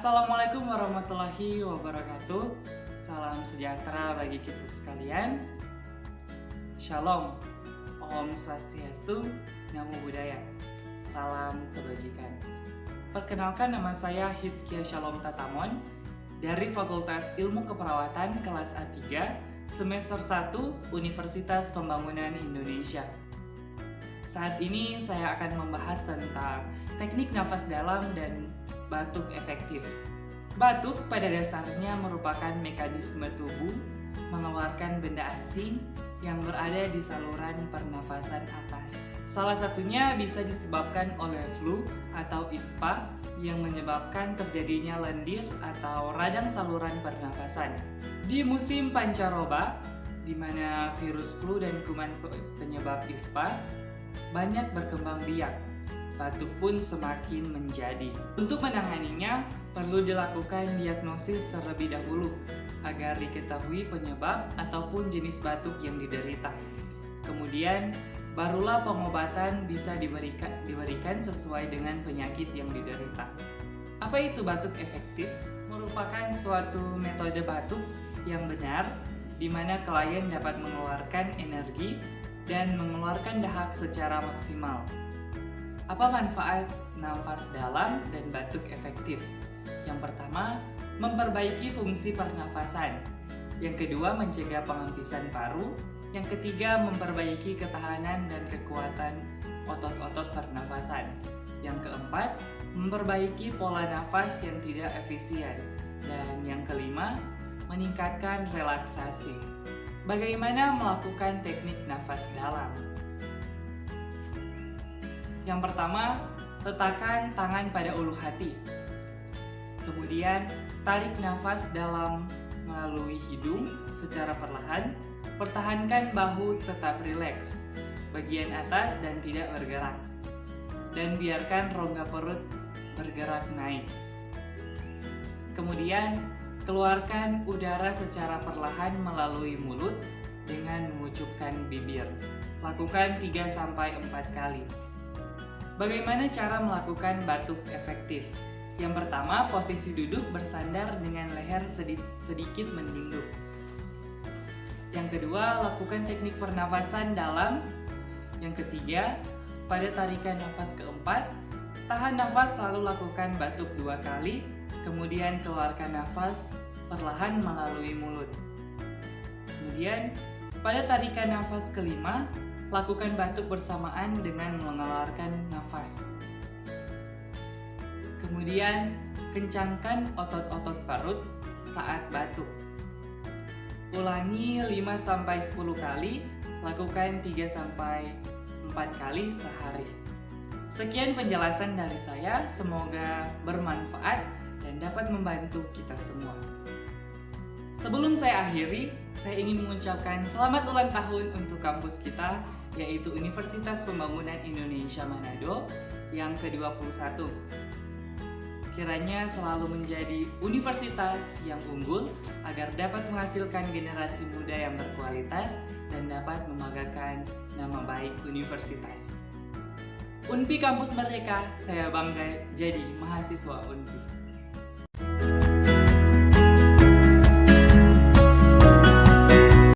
Assalamualaikum warahmatullahi wabarakatuh. Salam sejahtera bagi kita sekalian. Shalom. Om Swastiastu, Namo Buddhaya. Salam kebajikan. Perkenalkan, nama saya Hizkia Shalom Tatamon dari Fakultas Ilmu Keperawatan kelas A3 semester 1 Universitas Pembangunan Indonesia. Saat ini saya akan membahas tentang teknik nafas dalam dan batuk efektif. Batuk pada dasarnya merupakan mekanisme tubuh mengeluarkan benda asing yang berada di saluran pernafasan atas. Salah satunya bisa disebabkan oleh flu atau ispa yang menyebabkan terjadinya lendir atau radang saluran pernafasan. Di musim pancaroba, di mana virus flu dan kuman penyebab ispa banyak berkembang biak, batuk pun semakin menjadi. Untuk menanganinya, perlu dilakukan diagnosis terlebih dahulu agar diketahui penyebab ataupun jenis batuk yang diderita. Kemudian, barulah pengobatan bisa diberikan sesuai dengan penyakit yang diderita. Apa itu batuk efektif? Merupakan suatu metode batuk yang benar, di mana klien dapat mengeluarkan energi dan mengeluarkan dahak secara maksimal. Apa manfaat nafas dalam dan batuk efektif? Yang pertama, memperbaiki fungsi pernafasan. Yang kedua, mencegah pengempisan paru. Yang ketiga, memperbaiki ketahanan dan kekuatan otot-otot pernafasan. Yang keempat, memperbaiki pola nafas yang tidak efisien. Dan yang kelima, meningkatkan relaksasi. Bagaimana melakukan teknik nafas dalam? Yang pertama, letakkan tangan pada ulu hati. Kemudian, tarik nafas dalam melalui hidung secara perlahan. Pertahankan bahu tetap rileks, bagian atas dan tidak bergerak. Dan biarkan rongga perut bergerak naik. Kemudian, keluarkan udara secara perlahan melalui mulut dengan mengucupkan bibir. Lakukan 3-4 kali. Bagaimana cara melakukan batuk efektif? Yang pertama, posisi duduk bersandar dengan leher sedikit menunduk. Yang kedua, lakukan teknik pernafasan dalam. Yang ketiga, pada tarikan nafas keempat, tahan nafas lalu lakukan batuk 2 kali, kemudian keluarkan nafas perlahan melalui mulut. Kemudian, pada tarikan nafas kelima, lakukan batuk bersamaan dengan mengeluarkan nafas. Kemudian, kencangkan otot-otot parut saat batuk. Ulangi 5-10 kali, lakukan 3-4 kali sehari. Sekian penjelasan dari saya, semoga bermanfaat dan dapat membantu kita semua. Sebelum saya akhiri, saya ingin mengucapkan selamat ulang tahun untuk kampus kita, yaitu Universitas Pembangunan Indonesia Manado yang ke-21. Kiranya selalu menjadi universitas yang unggul agar dapat menghasilkan generasi muda yang berkualitas dan dapat membanggakan nama baik universitas. Unpi Kampus Merdeka, saya bangga jadi mahasiswa Unpi.